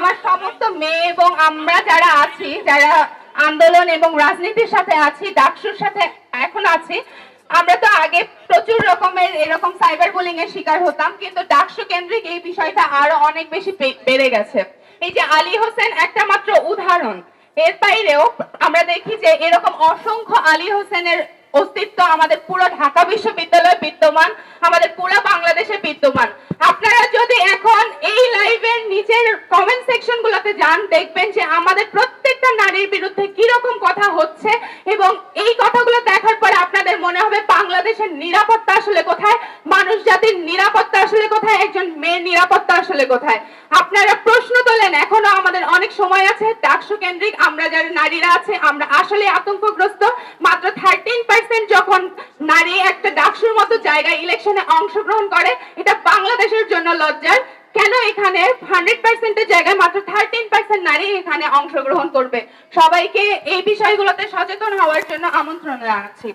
আমার সমস্ত মেয়ে এবং আমরা যারা আছি, যারা আন্দোলন এবং রাজনীতির সাথে আছি, ডাকসুর সাথে এখন আছি, আমরা তো আগে প্রচুর রকমের এরকম সাইবার বুলিং এর শিকার হতাম, কিন্তু ডাকসু কেন্দ্রিক এই বিষয়টা আরো অনেক বেশি বেড়ে গেছে। এই যে আলী হোসেন একটা মাত্র উদাহরণ, এর বাইরেও আমরা দেখি যে এরকম অসংখ্য আলী হোসেনের অস্তিত্ব আমাদের পুরো ঢাকা বিশ্ববিদ্যালয়ে বিদ্যমান, আমাদের পুরো বাংলাদেশে বিদ্যমান। আপনারা যদি এখন এই লাইভের নিচের কমেন্ট সেকশন গুলোতে যান, দেখবেন যে আমাদের প্রত্যেকটা নারীর বিরুদ্ধে কিরকম কথা হচ্ছে, এবং এই কথাগুলো দেখার পরে আপনাদের মনে হবে বাংলাদেশের নিরাপত্তা আসলে কোথায়, মানুষ জাতির নিরাপত্তা আসলে কোথায়, একজন মেয়ের নিরাপত্তা আসলে কোথায়। আপনারা প্রশ্ন তোলেন, এখনো আমাদের অনেক সময় আছে। ডাকসু কেন্দ্রিক আমরা যারা নারীরা আছে, আমরা আসলে আতঙ্কগ্রস্ত। মাত্র 13% যখন নারী একটা ডাকসুর মতো জায়গায় ইলেকশনে অংশগ্রহণ করে, এটা বাংলাদেশের জন্য লজ্জার। কেন এখানে 100% জায়গায় মাত্র 13% নারী এখানে অংশগ্রহণ করবে? সবাইকে এই বিষয়গুলোতে সচেতন হওয়ার জন্য আমন্ত্রণ জানাচ্ছি।